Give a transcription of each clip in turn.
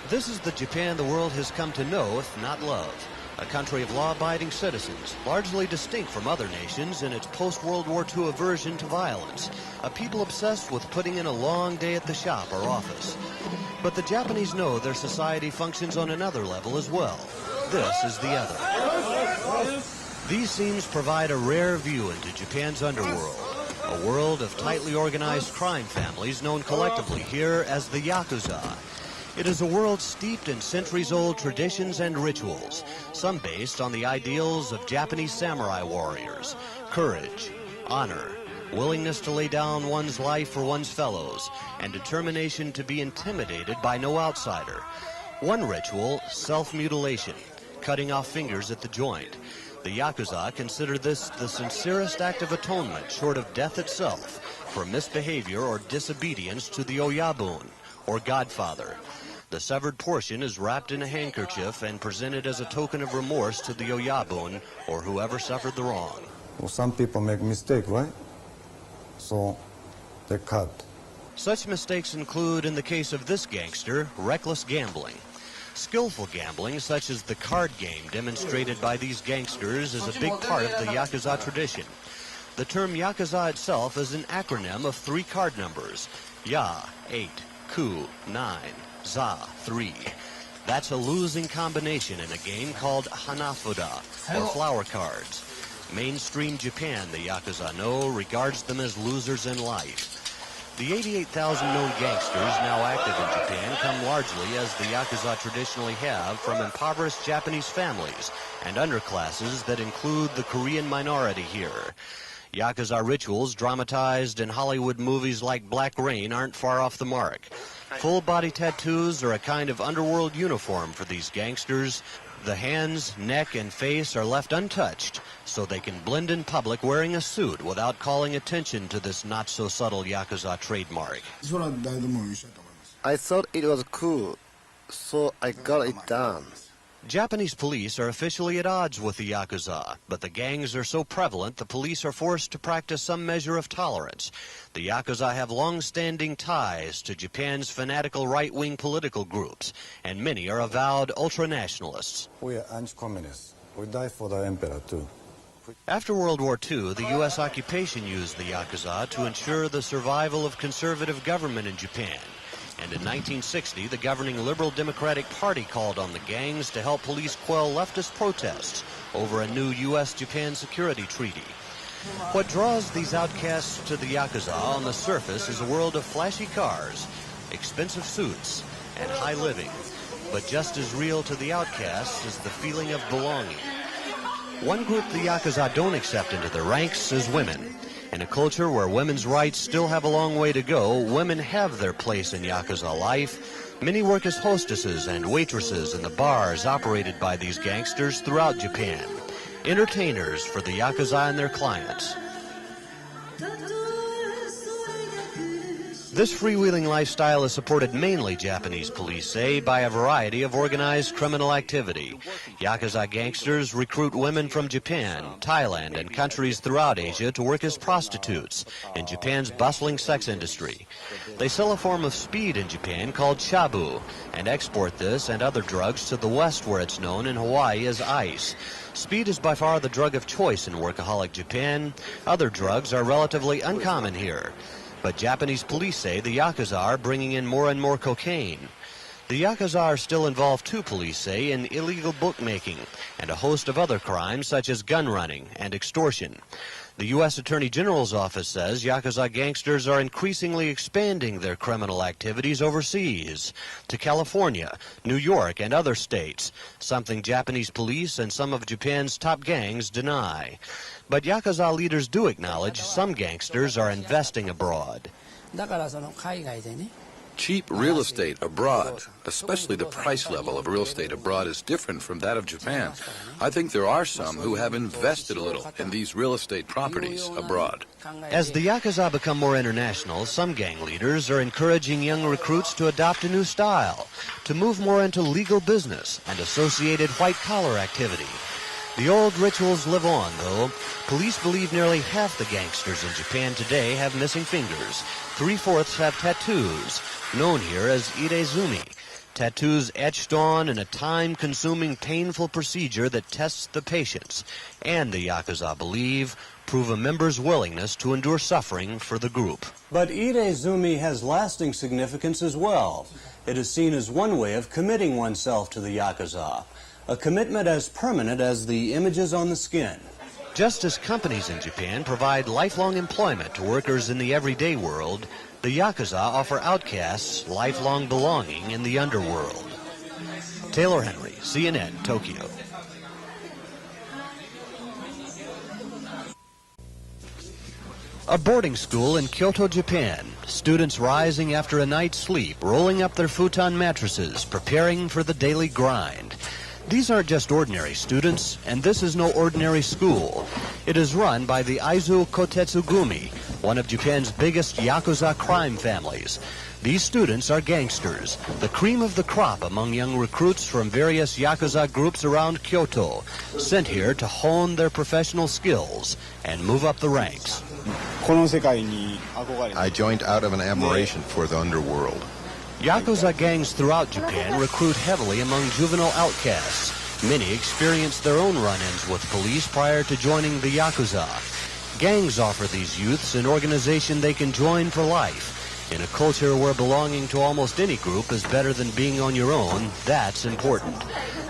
This is the Japan the world has come to know, if not love. A country of law-abiding citizens, largely distinct from other nations in its post-World War II aversion to violence. A people obsessed with putting in a long day at the shop or office. But the Japanese know their society functions on another level as well. This is the other. These scenes provide a rare view into Japan's underworld, a world of tightly organized crime families known collectively here as the Yakuza. It is a world steeped in centuries-old traditions and rituals, some based on the ideals of Japanese samurai warriors, courage, honor, willingness to lay down one's life for one's fellows, and determination to be intimidated by no outsider. One ritual, self-mutilation, cutting off fingers at the joint. The Yakuza consider this the sincerest act of atonement, short of death itself, for misbehavior or disobedience to the Oyabun, or Godfather. The severed portion is wrapped in a handkerchief and presented as a token of remorse to the Oyabun, or whoever suffered the wrong. Well, some people make mistakes, right? So they cut. Such mistakes include, in the case of this gangster, reckless gambling. Skillful gambling, such as the card game demonstrated by these gangsters, is a big part of the Yakuza tradition. The term Yakuza itself is an acronym of 3 card numbers: Ya, 8, Ku, 9, Za, 3. That's a losing combination in a game called Hanafuda, or flower cards. Mainstream Japan, the Yakuza know, regards them as losers in life. The 88,000 known gangsters now active in Japan come largely, as the Yakuza traditionally have, from impoverished Japanese families and underclasses that include the Korean minority here. Yakuza rituals dramatized in Hollywood movies like Black Rain aren't far off the mark. Full-body tattoos are a kind of underworld uniform for these gangsters. The hands, neck, and face are left untouched, so they can blend in public wearing a suit without calling attention to this not-so-subtle Yakuza trademark. I thought it was cool, so I got it done. Japanese police are officially at odds with the Yakuza, but the gangs are so prevalent the police are forced to practice some measure of tolerance. The Yakuza have long-standing ties to Japan's fanatical right-wing political groups, and many are avowed ultra-nationalists. We are anti-communists. We die for the emperor, too. After World War II, the U.S. occupation used the Yakuza to ensure the survival of conservative government in Japan. And in 1960, the governing Liberal Democratic Party called on the gangs to help police quell leftist protests over a new U.S.-Japan security treaty. What draws these outcasts to the Yakuza on the surface is a world of flashy cars, expensive suits, and high living. But just as real to the outcasts is the feeling of belonging. One group the Yakuza don't accept into their ranks is women. In a culture where women's rights still have a long way to go, women have their place in Yakuza life. Many work as hostesses and waitresses in the bars operated by these gangsters throughout Japan. Entertainers for the Yakuza and their clients. This freewheeling lifestyle is supported mainly, Japanese police say, by a variety of organized criminal activity. Yakuza gangsters recruit women from Japan, Thailand, and countries throughout Asia to work as prostitutes in Japan's bustling sex industry. They sell a form of speed in Japan called shabu and export this and other drugs to the West, where it's known in Hawaii as ice. Speed is by far the drug of choice in workaholic Japan. Other drugs are relatively uncommon here. But Japanese police say the Yakuza are bringing in more and more cocaine. The Yakuza are still involved too, police say, in illegal bookmaking and a host of other crimes such as gun running and extortion. The U.S. Attorney General's office says Yakuza gangsters are increasingly expanding their criminal activities overseas, to California, New York, and other states, something Japanese police and some of Japan's top gangs deny. But Yakuza leaders do acknowledge some gangsters are investing abroad. Cheap real estate abroad, especially the price level of real estate abroad, is different from that of Japan. I think there are some who have invested a little in these real estate properties abroad. As the Yakuza become more international, some gang leaders are encouraging young recruits to adopt a new style, to move more into legal business and associated white-collar activity. The old rituals live on, though. Police believe nearly half the gangsters in Japan today have missing fingers. 3/4 have tattoos, known here as irezumi. tattoos etched on in a time-consuming, painful procedure that tests the patience and, the Yakuza believe, prove a member's willingness to endure suffering for the group. But Irezumi has lasting significance as well. It is seen as one way of committing oneself to the Yakuza, a commitment as permanent as the images on the skin. Just as companies in Japan provide lifelong employment to workers in the everyday world, the Yakuza offer outcasts lifelong belonging in the underworld. Taylor Henry, CNN, Tokyo. A boarding school in Kyoto, Japan. Students rising after a night's sleep, rolling up their futon mattresses, preparing for the daily grind. These aren't just ordinary students, and this is no ordinary school. It is run by the Aizu Kotetsugumi, one of Japan's biggest Yakuza crime families. These students are gangsters, the cream of the crop among young recruits from various Yakuza groups around Kyoto, sent here to hone their professional skills and move up the ranks. I joined out of an admiration for the underworld. Yakuza gangs throughout Japan recruit heavily among juvenile outcasts. Many experience their own run-ins with police prior to joining the Yakuza. Gangs offer these youths an organization they can join for life. In a culture where belonging to almost any group is better than being on your own, that's important.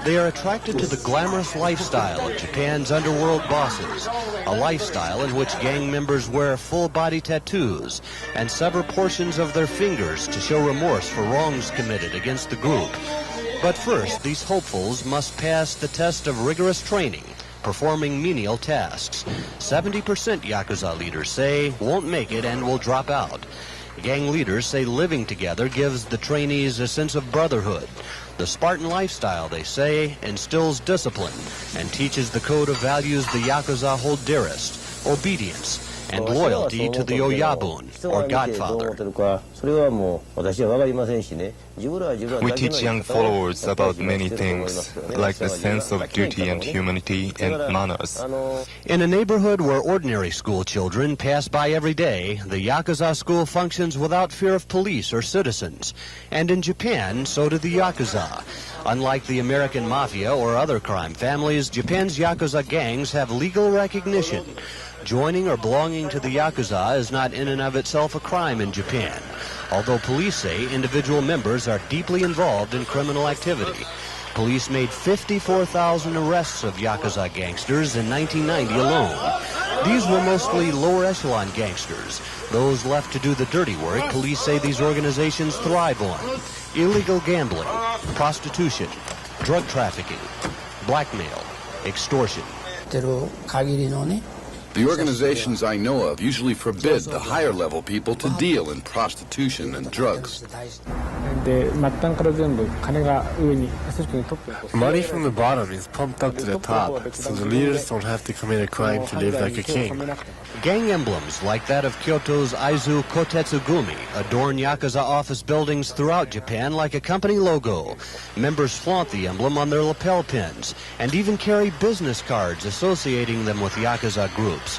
They are attracted to the glamorous lifestyle of Japan's underworld bosses, a lifestyle in which gang members wear full-body tattoos and sever portions of their fingers to show remorse for wrongs committed against the group. But first, these hopefuls must pass the test of rigorous training, performing menial tasks. 70% Yakuza leaders say won't make it and will drop out. Gang leaders say living together gives the trainees a sense of brotherhood. The Spartan lifestyle, they say, instills discipline and teaches the code of values the Yakuza hold dearest: obedience and loyalty to the Oyabun, or godfather. We teach young followers about many things, like the sense of duty and humanity and manners. In a neighborhood where ordinary school children pass by every day, the Yakuza school functions without fear of police or citizens. And in Japan, so do the Yakuza. Unlike the American mafia or other crime families, Japan's Yakuza gangs have legal recognition. Joining or belonging to the Yakuza is not in and of itself a crime in Japan, although police say individual members are deeply involved in criminal activity. Police made 54,000 arrests of Yakuza gangsters in 1990 alone. These were mostly lower echelon gangsters, those left to do the dirty work police say these organizations thrive on: illegal gambling, prostitution, drug trafficking, blackmail, extortion. The organizations I know of usually forbid the higher level people to deal in prostitution and drugs. Money from the bottom is pumped up to the top, so the leaders don't have to commit a crime to live like a king. Gang emblems like that of Kyoto's Aizu Kotetsugumi adorn Yakuza office buildings throughout Japan like a company logo. Members flaunt the emblem on their lapel pins and even carry business cards associating them with Yakuza groups.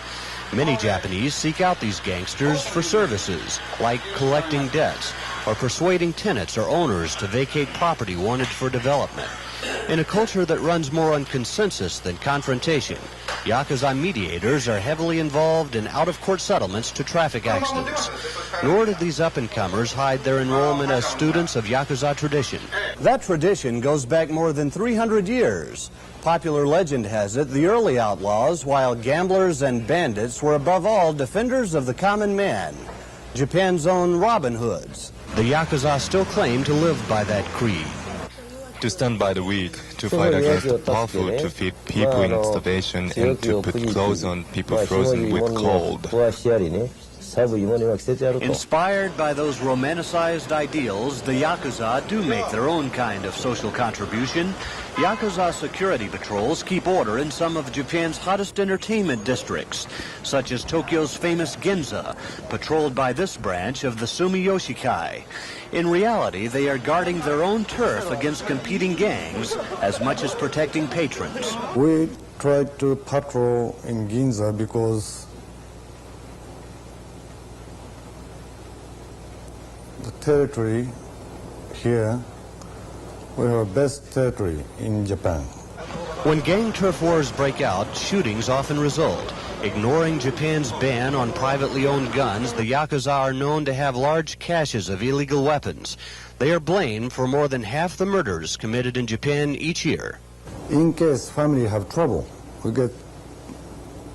Many Japanese seek out these gangsters for services like collecting debts or persuading tenants or owners to vacate property wanted for development. In a culture that runs more on consensus than confrontation, Yakuza mediators are heavily involved in out-of-court settlements to traffic accidents. Nor did these up-and-comers hide their enrollment as students of Yakuza tradition. That tradition goes back more than 300 years. Popular legend has it the early outlaws, while gamblers and bandits, were above all defenders of the common man, Japan's own Robin Hoods. The Yakuza still claim to live by that creed. To stand by the weak, to fight against the powerful, to feed people in starvation, and to put clothes on people frozen with cold. Inspired by those romanticized ideals, the Yakuza do make their own kind of social contribution. Yakuza security patrols keep order in some of Japan's hottest entertainment districts, such as Tokyo's famous Ginza, patrolled by this branch of the Sumiyoshi Kai. In reality, they are guarding their own turf against competing gangs as much as protecting patrons. We tried to patrol in Ginza because the territory here We have best territory in Japan. When gang turf wars break out, shootings often result. Ignoring Japan's ban on privately owned guns, the Yakuza are known to have large caches of illegal weapons. They are blamed for more than half the murders committed in Japan each year. In case family have trouble, we get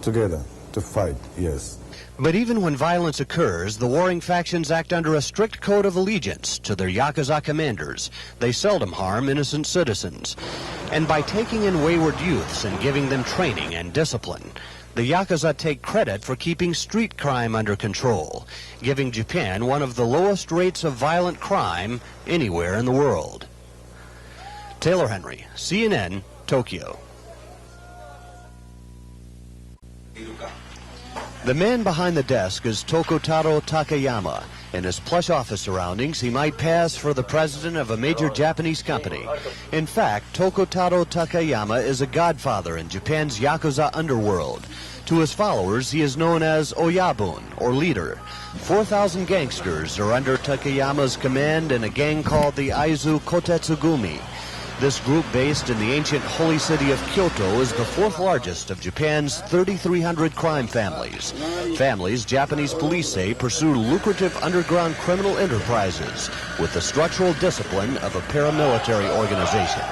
together to fight, yes. But even when violence occurs, the warring factions act under a strict code of allegiance to their Yakuza commanders. They seldom harm innocent citizens. And by taking in wayward youths and giving them training and discipline, the Yakuza take credit for keeping street crime under control, giving Japan one of the lowest rates of violent crime anywhere in the world. Taylor Henry, CNN, Tokyo. The man behind the desk is Tokotaro Takayama. In his plush office surroundings, he might pass for the president of a major Japanese company. In fact, Tokotaro Takayama is a godfather in Japan's Yakuza underworld. To his followers, he is known as Oyabun, or leader. 4,000 gangsters are under Takayama's command in a gang called the Aizu Kotetsugumi. This group, based in the ancient holy city of Kyoto, is the fourth largest of Japan's 3,300 crime families. Families Japanese police say pursue lucrative underground criminal enterprises with the structural discipline of a paramilitary organization.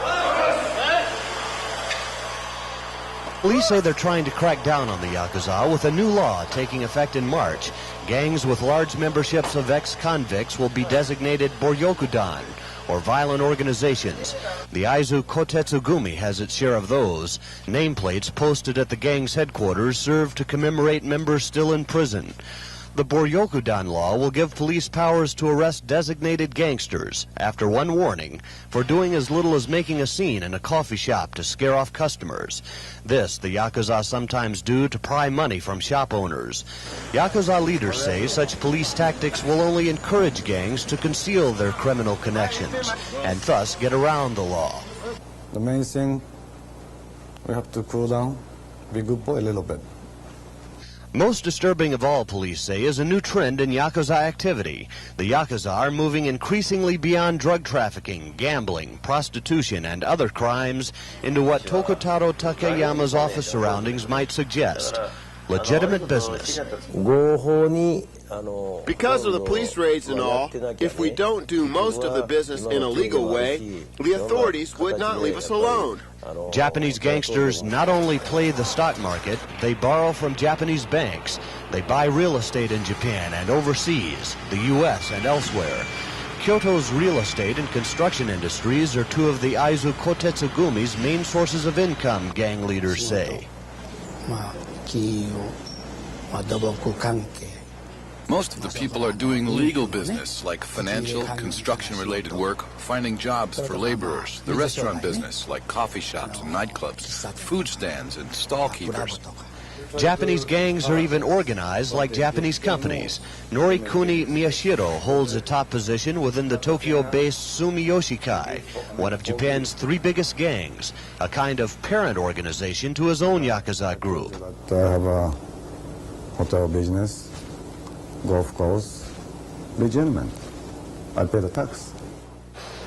Police say they're trying to crack down on the Yakuza with a new law taking effect in March. Gangs with large memberships of ex-convicts will be designated Boryokudan, or violent organizations. The Aizu Kotetsugumi has its share of those. Nameplates posted at the gang's headquarters serve to commemorate members still in prison. The Boryokudan law will give police powers to arrest designated gangsters, after one warning, for doing as little as making a scene in a coffee shop to scare off customers. This the Yakuza sometimes do to pry money from shop owners. Yakuza leaders say such police tactics will only encourage gangs to conceal their criminal connections, and thus get around the law. The main thing, we have to cool down, be good boy a little bit. Most disturbing of all, police say, is a new trend in Yakuza activity. The Yakuza are moving increasingly beyond drug trafficking, gambling, prostitution, and other crimes into what Tokotaro Takayama's office surroundings might suggest: legitimate business. Because of the police raids and all, if we don't do most of the business in a legal way, the authorities would not leave us alone. Japanese gangsters not only play the stock market, they borrow from Japanese banks. They buy real estate in Japan and overseas, the U.S. and elsewhere. Kyoto's real estate and construction industries are two of the Aizu Kotetsugumi's main sources of income, gang leaders say. Most of the people are doing legal business, like financial, construction-related work, finding jobs for laborers, the restaurant business, like coffee shops and nightclubs, food stands and stall keepers. Japanese gangs are even organized like Japanese companies. Norikuni Miyashiro holds a top position within the Tokyo-based Sumiyoshikai, one of Japan's three biggest gangs, a kind of parent organization to his own Yakuza group. I have a hotel business, golf course, legitimate. I pay the tax.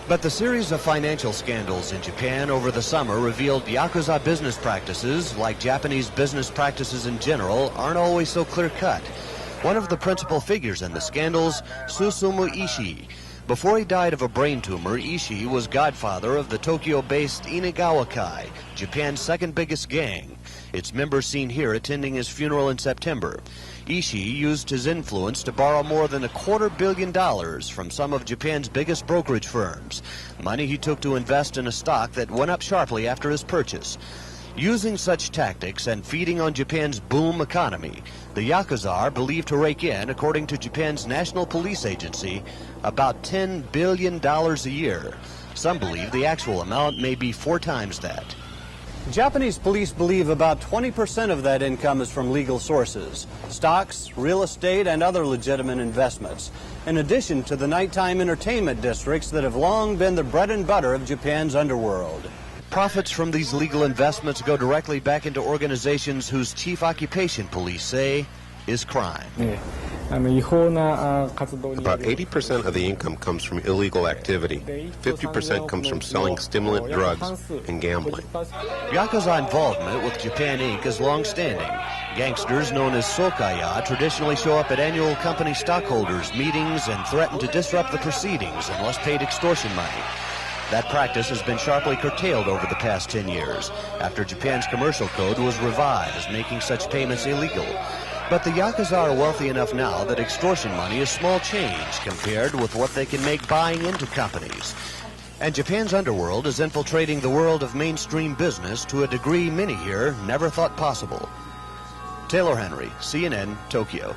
But the series of financial scandals in Japan over the summer revealed Yakuza business practices, like Japanese business practices in general, aren't always so clear-cut. One of the principal figures in the scandals, Susumu Ishii. Before he died of a brain tumor, Ishii was godfather of the Tokyo-based Inagawa-kai, Japan's second biggest gang. Its members seen here attending his funeral in September. Ishii used his influence to borrow more than $250 million from some of Japan's biggest brokerage firms, money he took to invest in a stock that went up sharply after his purchase. Using such tactics and feeding on Japan's boom economy, the Yakuza are believed to rake in, according to Japan's National Police Agency, about $10 billion a year. Some believe the actual amount may be 4 times that. Japanese police believe about 20% of that income is from legal sources: stocks, real estate, and other legitimate investments, in addition to the nighttime entertainment districts that have long been the bread and butter of Japan's underworld. Profits from these legal investments go directly back into organizations whose chief occupation, police say, is crime. About 80% of the income comes from illegal activity. 50% comes from selling stimulant drugs and gambling. Yakuza involvement with Japan Inc. is long-standing. Gangsters known as Sokaya traditionally show up at annual company stockholders' meetings and threaten to disrupt the proceedings unless paid extortion money. That practice has been sharply curtailed over the past 10 years after Japan's commercial code was revised, making such payments illegal. But the Yakuza are wealthy enough now that extortion money is small change compared with what they can make buying into companies. And Japan's underworld is infiltrating the world of mainstream business to a degree many here never thought possible. Taylor Henry, CNN, Tokyo.